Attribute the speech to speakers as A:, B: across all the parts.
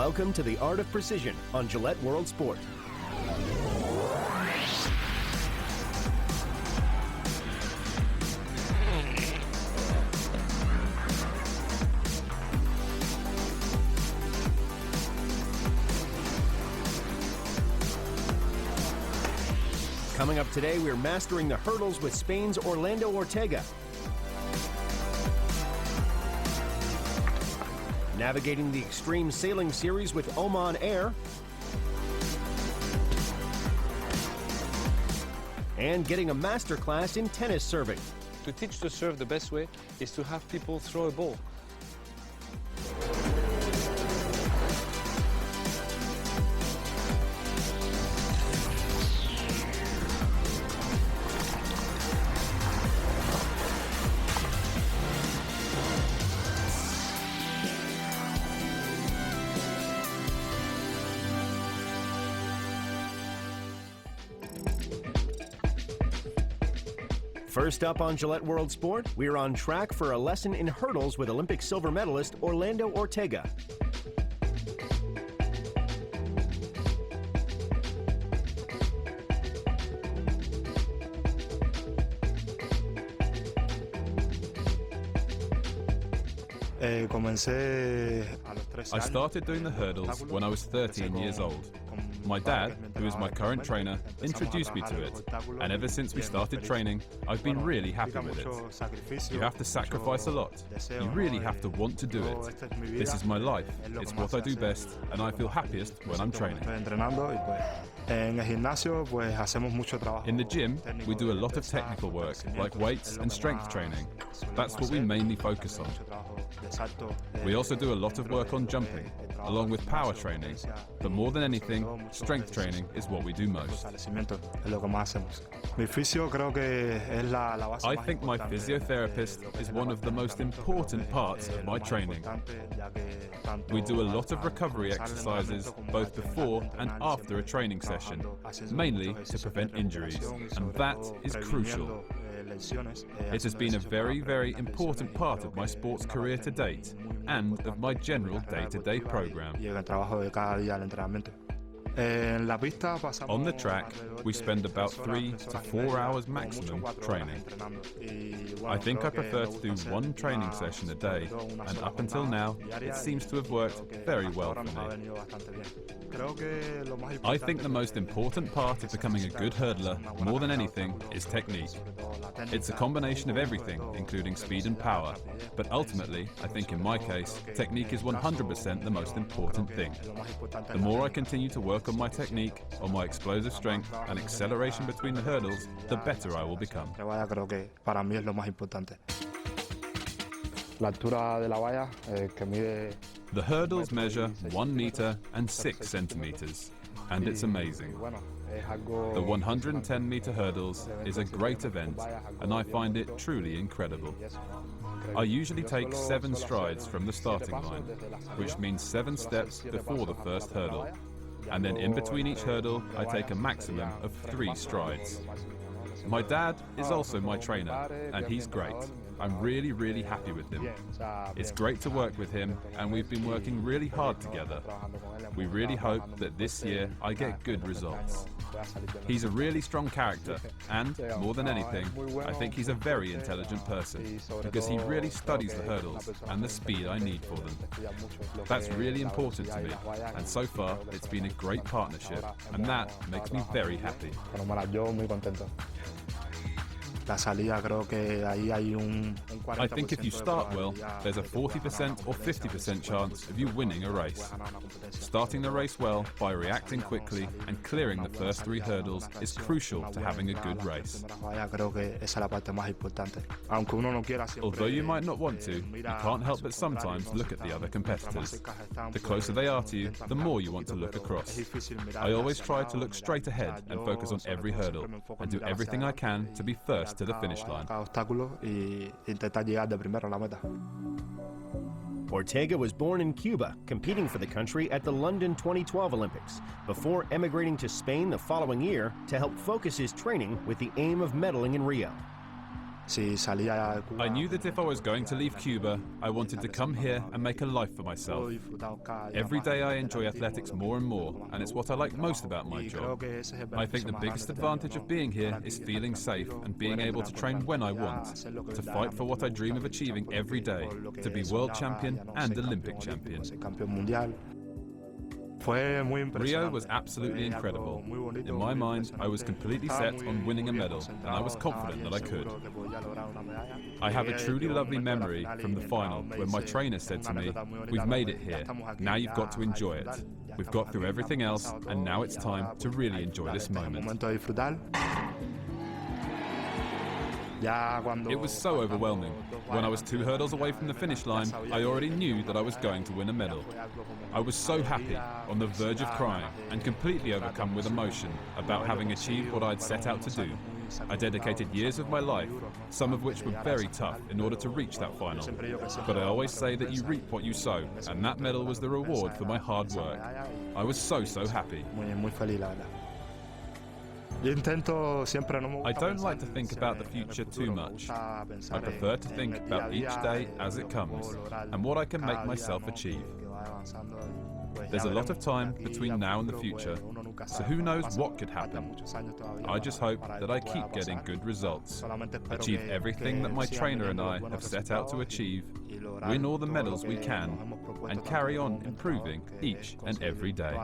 A: Welcome to the Art of Precision on Gillette World Sport. Coming up today, we're mastering the hurdles with Spain's Orlando Ortega. Navigating the Extreme Sailing Series with Oman Air. And getting a master class in tennis serving.
B: To teach to serve, the best way is to have people throw a ball.
A: First up on Gillette World Sport, we're on track for a lesson in hurdles with Olympic silver medalist Orlando Ortega.
C: I started doing the hurdles when I was 13 years old. My dad, who is my current trainer, introduced me to it, and ever since we started training, I've been really happy with it. You have to sacrifice a lot. You really have to want to do it. This is my life. It's what I do best, and I feel happiest when I'm training. In the gym, we do a lot of technical work, like weights and strength training. That's what we mainly focus on. We also do a lot of work on jumping, along with power training, but more than anything, strength training is what we do most. I think my physiotherapist is one of the most important parts of my training. We do a lot of recovery exercises both before and after a training session, mainly to prevent injuries, and that is crucial. It has been a very, very important part of my sports career to date, and of my general day-to-day program. On the track, we spend about 3 to 4 hours maximum training. I think I prefer to do one training session a day, and up until now, it seems to have worked very well for me. I think the most important part of becoming a good hurdler, more than anything, is technique. It's a combination of everything, including speed and power, but ultimately, I think in my case, technique is 100% the most important thing. The more I continue to work on my technique, on my explosive strength and acceleration between the hurdles, the better I will become. The hurdles measure 1 meter and 6 centimeters, and it's amazing. The 110-meter hurdles is a great event, and I find it truly incredible. I usually take 7 strides from the starting line, which means 7 steps before the first hurdle. And then in between each hurdle, I take a maximum of 3 strides. My dad is also my trainer, and he's great. I'm really, really happy with him. It's great to work with him, and we've been working really hard together. We really hope that this year I get good results. He's a really strong character, and, more than anything, I think he's a very intelligent person, because he really studies the hurdles and the speed I need for them. That's really important to me, and so far it's been a great partnership, and that makes me very happy. I think if you start well, there's a 40% or 50% chance of you winning a race. Starting the race well by reacting quickly and clearing the first 3 hurdles is crucial to having a good race. Although you might not want to, you can't help but sometimes look at the other competitors. The closer they are to you, the more you want to look across. I always try to look straight ahead and focus on every hurdle, and do everything I can to be first to the finish line.
A: Ortega was born in Cuba, competing for the country at the London 2012 Olympics, before emigrating to Spain the following year to help focus his training with the aim of medaling in Rio.
C: I knew that if I was going to leave Cuba, I wanted to come here and make a life for myself. Every day I enjoy athletics more and more, and it's what I like most about my job. I think the biggest advantage of being here is feeling safe and being able to train when I want, to fight for what I dream of achieving every day, to be world champion and Olympic champion. Rio was absolutely incredible. In my mind, I was completely set on winning a medal, and I was confident that I could. I have a truly lovely memory from the final when my trainer said to me, "We've made it here, now you've got to enjoy it. We've got through everything else, and now it's time to really enjoy this moment." It was so overwhelming. When I was 2 hurdles away from the finish line, I already knew that I was going to win a medal. I was so happy, on the verge of crying, and completely overcome with emotion about having achieved what I'd set out to do. I dedicated years of my life, some of which were very tough, in order to reach that final. But I always say that you reap what you sow, and that medal was the reward for my hard work. I was so happy. I don't like to think about the future too much. I prefer to think about each day as it comes, and what I can make myself achieve. There's a lot of time between now and the future, so who knows what could happen. I just hope that I keep getting good results, achieve everything that my trainer and I have set out to achieve, win all the medals we can, and carry on improving each and every day.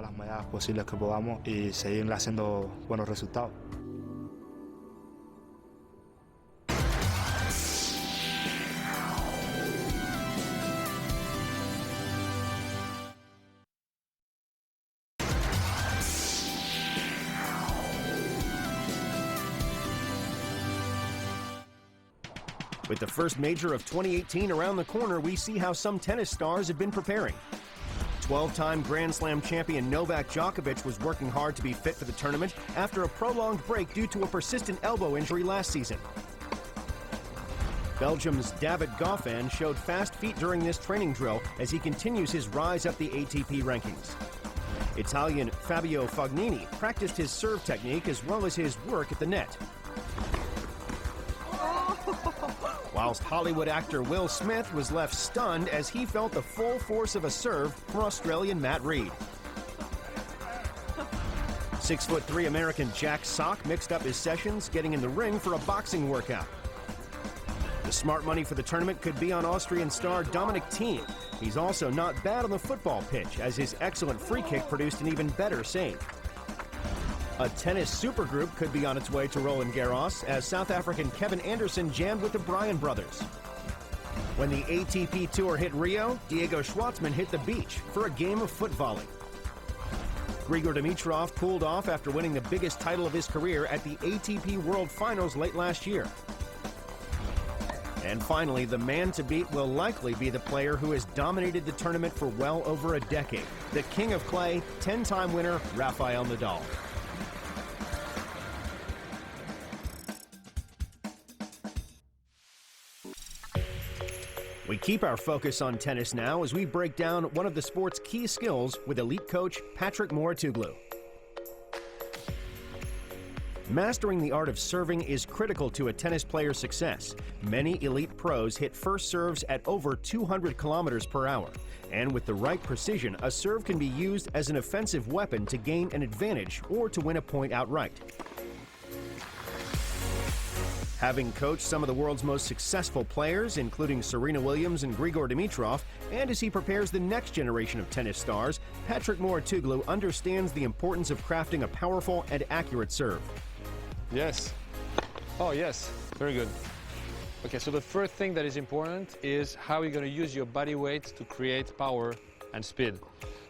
A: With the first major of 2018 around the corner, we see how some tennis stars have been preparing. 12-time Grand Slam champion Novak Djokovic was working hard to be fit for the tournament after a prolonged break due to a persistent elbow injury last season. Belgium's David Goffin showed fast feet during this training drill as he continues his rise up the ATP rankings. Italian Fabio Fognini practiced his serve technique as well as his work at the net. Whilst Hollywood actor Will Smith was left stunned as he felt the full force of a serve from Australian Matt Reed. 6'3" American Jack Sock mixed up his sessions, getting in the ring for a boxing workout. The smart money for the tournament could be on Austrian star Dominic Thiem. He's also not bad on the football pitch, as his excellent free kick produced an even better save. A tennis supergroup could be on its way to Roland Garros as South African Kevin Anderson jammed with the Bryan brothers. When the ATP Tour hit Rio, Diego Schwartzman hit the beach for a game of foot volley. Grigor Dimitrov cooled off after winning the biggest title of his career at the ATP World Finals late last year. And finally, the man to beat will likely be the player who has dominated the tournament for well over a decade. The king of clay, 10-time winner, Rafael Nadal. We keep our focus on tennis now as we break down one of the sport's key skills with elite coach Patrick Mouratoglou. Mastering the art of serving is critical to a tennis player's success. Many elite pros hit first serves at over 200 kilometers per hour. And with the right precision, a serve can be used as an offensive weapon to gain an advantage or to win a point outright. Having coached some of the world's most successful players, including Serena Williams and Grigor Dimitrov, and as he prepares the next generation of tennis stars, Patrick Mouratoglou understands the importance of crafting a powerful and accurate serve.
B: Yes. Oh, yes. Very good. Okay, so the first thing that is important is how you're going to use your body weight to create power and speed.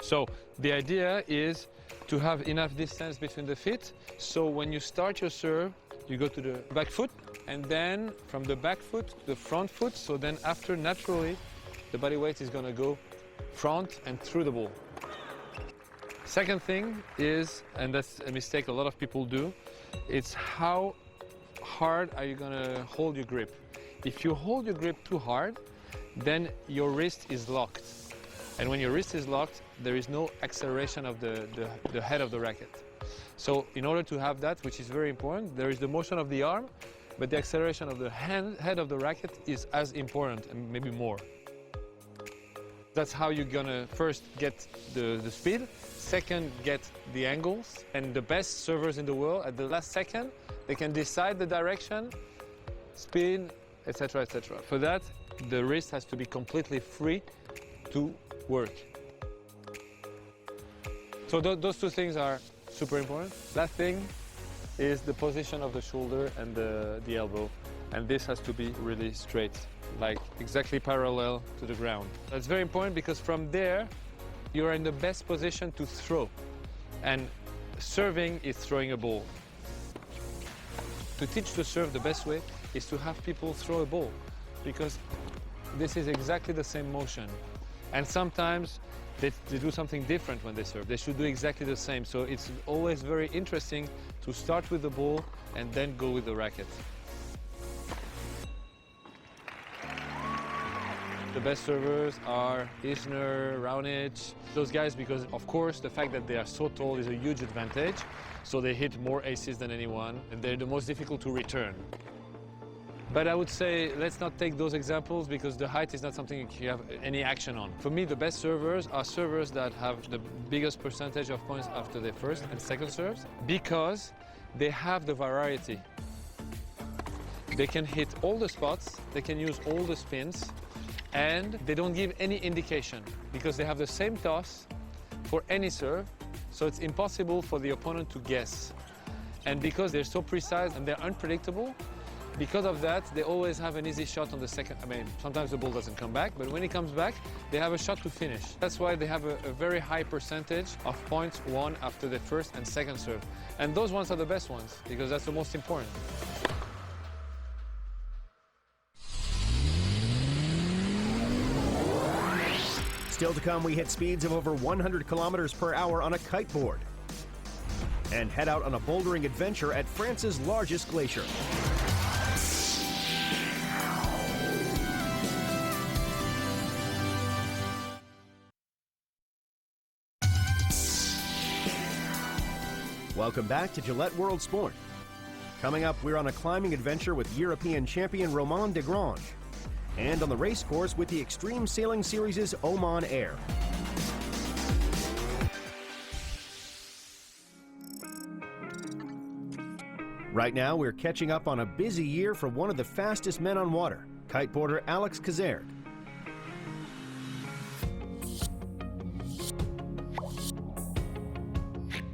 B: So the idea is to have enough distance between the feet, so when you start your serve, you go to the back foot, and then from the back foot to the front foot, so then after, naturally, the body weight is going to go front and through the ball. Second thing is, and that's a mistake a lot of people do, it's how hard are you going to hold your grip. If you hold your grip too hard, then your wrist is locked. And when your wrist is locked, there is no acceleration of the head of the racket. So in order to have that, which is very important, there is the motion of the arm, but the acceleration of the head of the racket is as important and maybe more. That's how you're gonna first get the speed, second get the angles, and the best servers in the world at the last second, they can decide the direction, speed, etc., etc. For that, the wrist has to be completely free to work. So those two things are super important. Last thing is the position of the shoulder and the elbow, and this has to be really straight, like exactly parallel to the ground. That's very important because from there, you're in the best position to throw. And serving is throwing a ball. To teach to serve, the best way is to have people throw a ball, because this is exactly the same motion. And sometimes they do something different when they serve. They should do exactly the same. So it's always very interesting to start with the ball and then go with the racket. The best servers are Isner, Raonic, those guys, because of course the fact that they are so tall is a huge advantage. So they hit more aces than anyone, and they're the most difficult to return. But I would say let's not take those examples because the height is not something you have any action on. For me, the best servers are servers that have the biggest percentage of points after their first and second serves because they have the variety. They can hit all the spots, they can use all the spins, and they don't give any indication because they have the same toss for any serve, so it's impossible for the opponent to guess. And because they're so precise and they're unpredictable, because of that, they always have an easy shot on the second. I mean, sometimes the ball doesn't come back, but when it comes back, they have a shot to finish. That's why they have a very high percentage of points won after the first and second serve. And those ones are the best ones, because that's the most important.
A: Still to come, we hit speeds of over 100 kilometers per hour on a kiteboard and head out on a bouldering adventure at France's largest glacier. Welcome back to Gillette World Sport. Coming up, we're on a climbing adventure with European champion Romain Desgrange, and on the race course with the Extreme Sailing Series' Oman Air. Right now, we're catching up on a busy year for one of the fastest men on water, kiteboarder Alex Kazerg.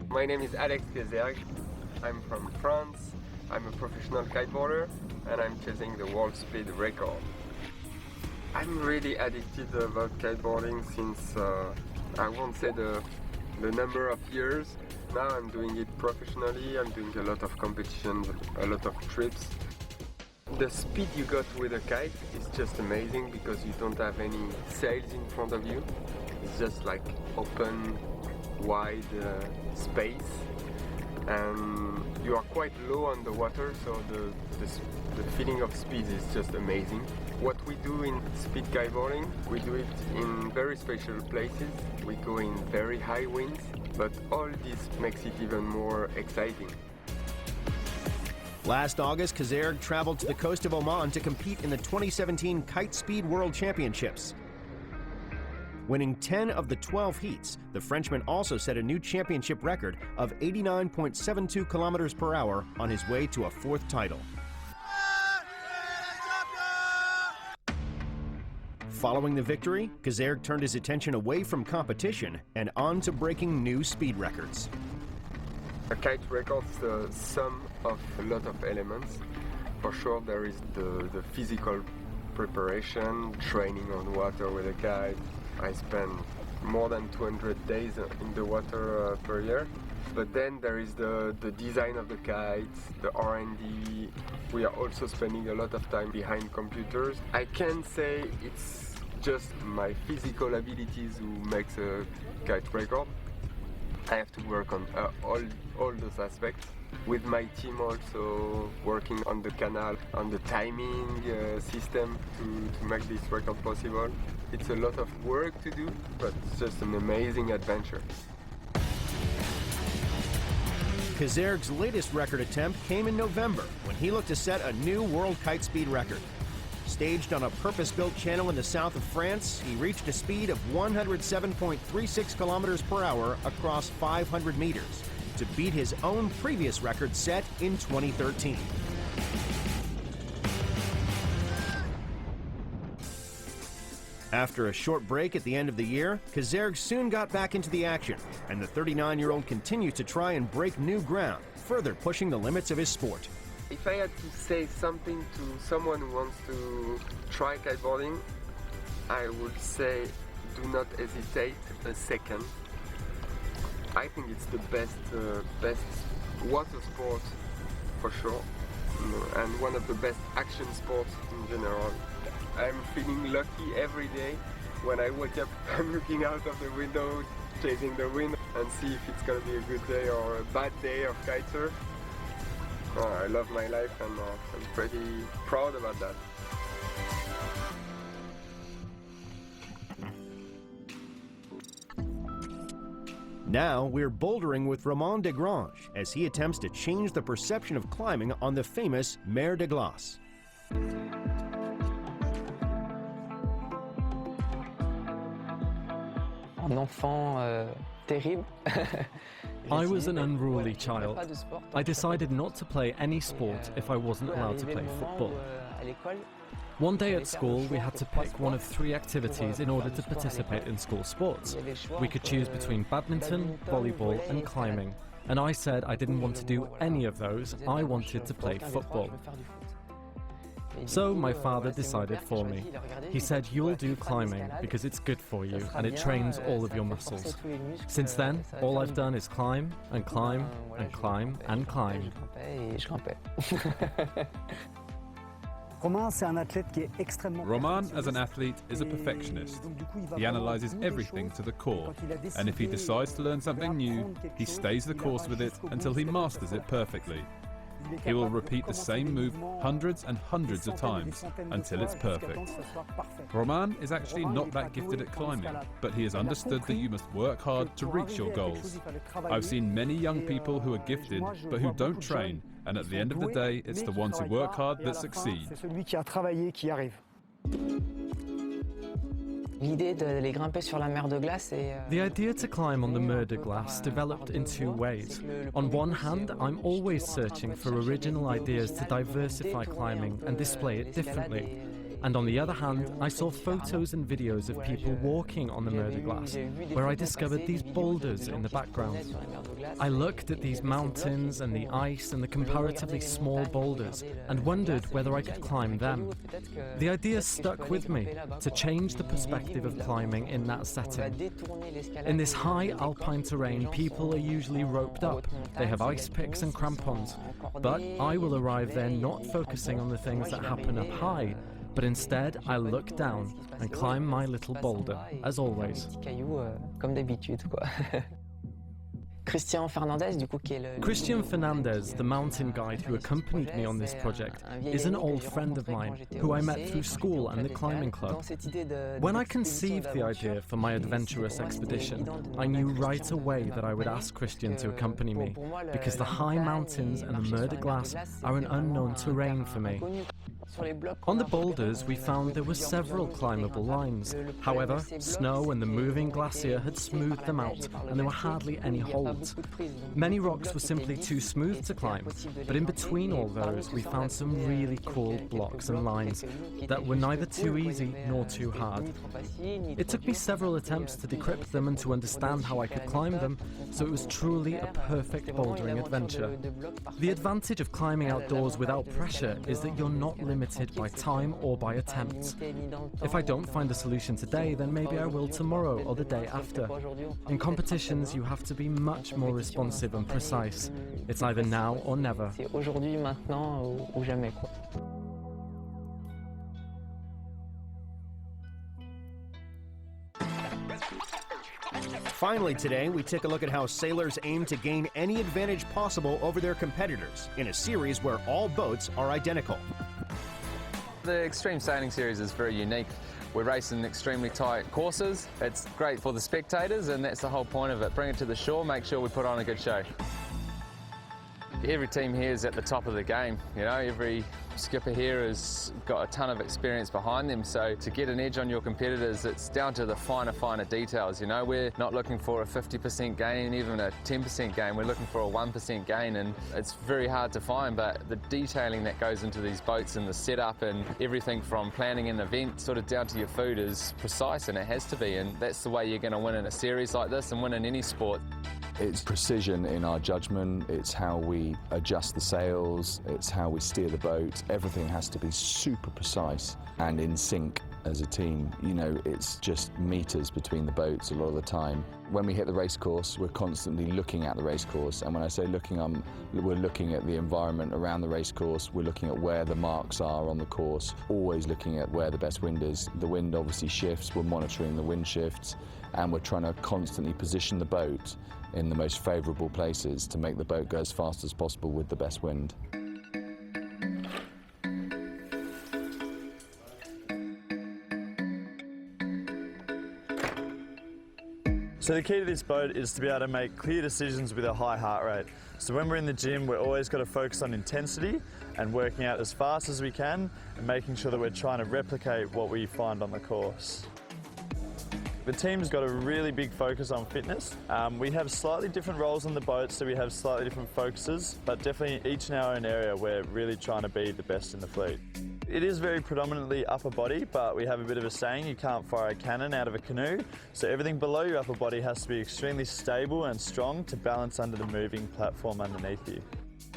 D: My name is Alex Kazerg. I'm from France. I'm a professional kiteboarder and I'm chasing the world speed record. I'm really addicted about kiteboarding since I won't say the number of years. Now I'm doing it professionally. I'm doing a lot of competitions, a lot of trips. The speed you got with a kite is just amazing because you don't have any sails in front of you. It's just like open, wide space, and you are quite low on the water, so the feeling of speed is just amazing. What we do in speed kiteboarding, we do it in very special places. We go in very high winds, but all this makes it even more exciting.
A: Last August, Kazerg traveled to the coast of Oman to compete in the 2017 Kite Speed World Championships. Winning 10 of the 12 heats, the Frenchman also set a new championship record of 89.72 kilometers per hour on his way to a fourth title. Following the victory, Kazerg turned his attention away from competition and on to breaking new speed records.
D: A kite record is the sum of a lot of elements. For sure, there is the physical preparation, training on water with a kite. I spend more than 200 days in the water per year. But then there is the design of the kites, the R&D. We are also spending a lot of time behind computers. I can't say it's just my physical abilities who makes a kite record. I have to work on all those aspects. With my team also working on the canal, on the timing system to make this record possible. It's a lot of work to do, but it's just an amazing adventure.
A: Kazerg's latest record attempt came in November when he looked to set a new world kite speed record. Staged on a purpose-built channel in the south of France, he reached a speed of 107.36 kilometers per hour across 500 meters to beat his own previous record set in 2013. After a short break at the end of the year, Kazerg soon got back into the action, and the 39-year-old continues to try and break new ground, further pushing the limits of his sport.
D: If I had to say something to someone who wants to try kiteboarding, I would say do not hesitate a second. I think it's the best water sport for sure, and one of the best action sports in general. I'm feeling lucky every day. When I wake up, I'm looking out of the window, chasing the wind, and see if it's gonna be a good day or a bad day of kitesurf. Oh, I love my life, and I'm pretty proud about that.
A: Now we're bouldering with Romain Desgrange as he attempts to change the perception of climbing on the famous Mer de Glace.
E: Un enfant terrible.
F: I was an unruly child. I decided not to play any sport if I wasn't allowed to play football. One day at school, we had to pick one of 3 activities in order to participate in school sports. We could choose between badminton, volleyball, and climbing. And I said I didn't want to do any of those. I wanted to play football. So my father decided for me. He said, "You'll do climbing because it's good for you and it trains all of your muscles." Since then, all I've done is climb and climb and climb and climb.
C: Romain, as an athlete, is a perfectionist. He analyzes everything to the core, and if he decides to learn something new, he stays the course with it until he masters it perfectly. He will repeat the same move hundreds and hundreds of times until it's perfect. Romain is actually not that gifted at climbing, but he has understood that you must work hard to reach your goals. I've seen many young people who are gifted but who don't train, and at the end of the day, it's the ones who work hard that succeed.
F: The idea to climb on the Mer de Glace developed in 2 ways. On one hand, I'm always searching for original ideas to diversify climbing and display it differently. And on the other hand, I saw photos and videos of people walking on the Mer de Glace, where I discovered these boulders in the background. I looked at these mountains and the ice and the comparatively small boulders and wondered whether I could climb them. The idea stuck with me to change the perspective of climbing in that setting. In this high alpine terrain, people are usually roped up. They have ice picks and crampons. But I will arrive there not focusing on the things that happen up high, but instead I look down and climb my little boulder, as always.
E: Christian Fernandez,
F: the mountain guide who accompanied me on this project, is an old friend of mine who I met through school and the climbing club. When I conceived the idea for my adventurous expedition, I knew right away that I would ask Christian to accompany me, because the high mountains and the Mer de Glace are an unknown terrain for me. On the boulders, we found there were several climbable lines. However, snow and the moving glacier had smoothed them out, and there were hardly any holds. Many rocks were simply too smooth to climb, but in between all those, we found some really cool blocks and lines that were neither too easy nor too hard. It took me several attempts to decrypt them and to understand how I could climb them, so it was truly a perfect bouldering adventure. The advantage of climbing outdoors without pressure is that you're not limited by time or by attempts. If I don't find a solution today, then maybe I will tomorrow or the day after. In competitions, you have to be much more responsive and precise. It's either now or never.
A: Finally today, we take a look at how sailors aim to gain any advantage possible over their competitors in a series where all boats are identical.
G: The Extreme Sailing Series is very unique. We're racing extremely tight courses. It's great for the spectators, and that's the whole point of it. Bring it to the shore, make sure we put on a good show. Every team here is at the top of the game, you know, every skipper here has got a ton of experience behind them, so to get an edge on your competitors, it's down to the finer details, you know. We're not looking for a 50% gain, even a 10% gain, we're looking for a 1% gain, and it's very hard to find, but the detailing that goes into these boats and the setup and everything from planning an event sort of down to your food is precise, and it has to be, and that's the way you're going to win in a series like this and win in any sport.
H: It's precision in our judgment, it's how we adjust the sails, it's how we steer the boat. Everything has to be super precise and in sync as a team. You know, it's just meters between the boats a lot of the time. When we hit the race course, we're constantly looking at the race course, and when I say looking, we're looking at the environment around the race course, we're looking at where the marks are on the course, always looking at where the best wind is. The wind obviously shifts, we're monitoring the wind shifts, and we're trying to constantly position the boat in the most favourable places to make the boat go as fast as possible with the best wind.
I: So the key to this boat is to be able to make clear decisions with a high heart rate. So when we're in the gym, we're always got to focus on intensity and working out as fast as we can and making sure that we're trying to replicate what we find on the course. The team's got a really big focus on fitness. We have slightly different roles on the boat, so we have slightly different focuses, but definitely each in our own area, we're really trying to be the best in the fleet. It is very predominantly upper body, but we have a bit of a saying, you can't fire a cannon out of a canoe, so everything below your upper body has to be extremely stable and strong to balance under the moving platform underneath you.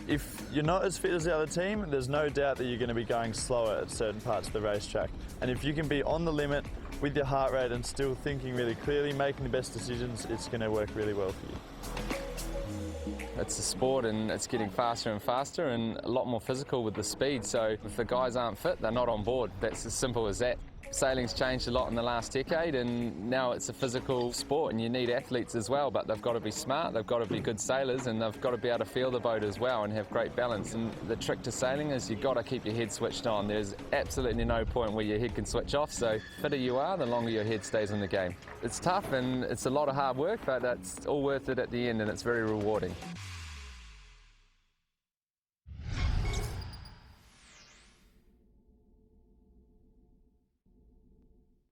I: If you're not as fit as the other team, there's no doubt that you're going to be going slower at certain parts of the racetrack. And if you can be on the limit with your heart rate and still thinking really clearly, making the best decisions, it's going to work really well for you.
G: It's a sport and it's getting faster and faster and a lot more physical with the speed, so if the guys aren't fit, they're not on board. That's as simple as that. Sailing's changed a lot in the last decade, and now it's a physical sport and you need athletes as well, but they've got to be smart, they've got to be good sailors, and they've got to be able to feel the boat as well and have great balance. And the trick to sailing is you've got to keep your head switched on. There's absolutely no point where your head can switch off, so the fitter you are, the longer your head stays in the game. It's tough and it's a lot of hard work, but it's all worth it at the end and it's very rewarding.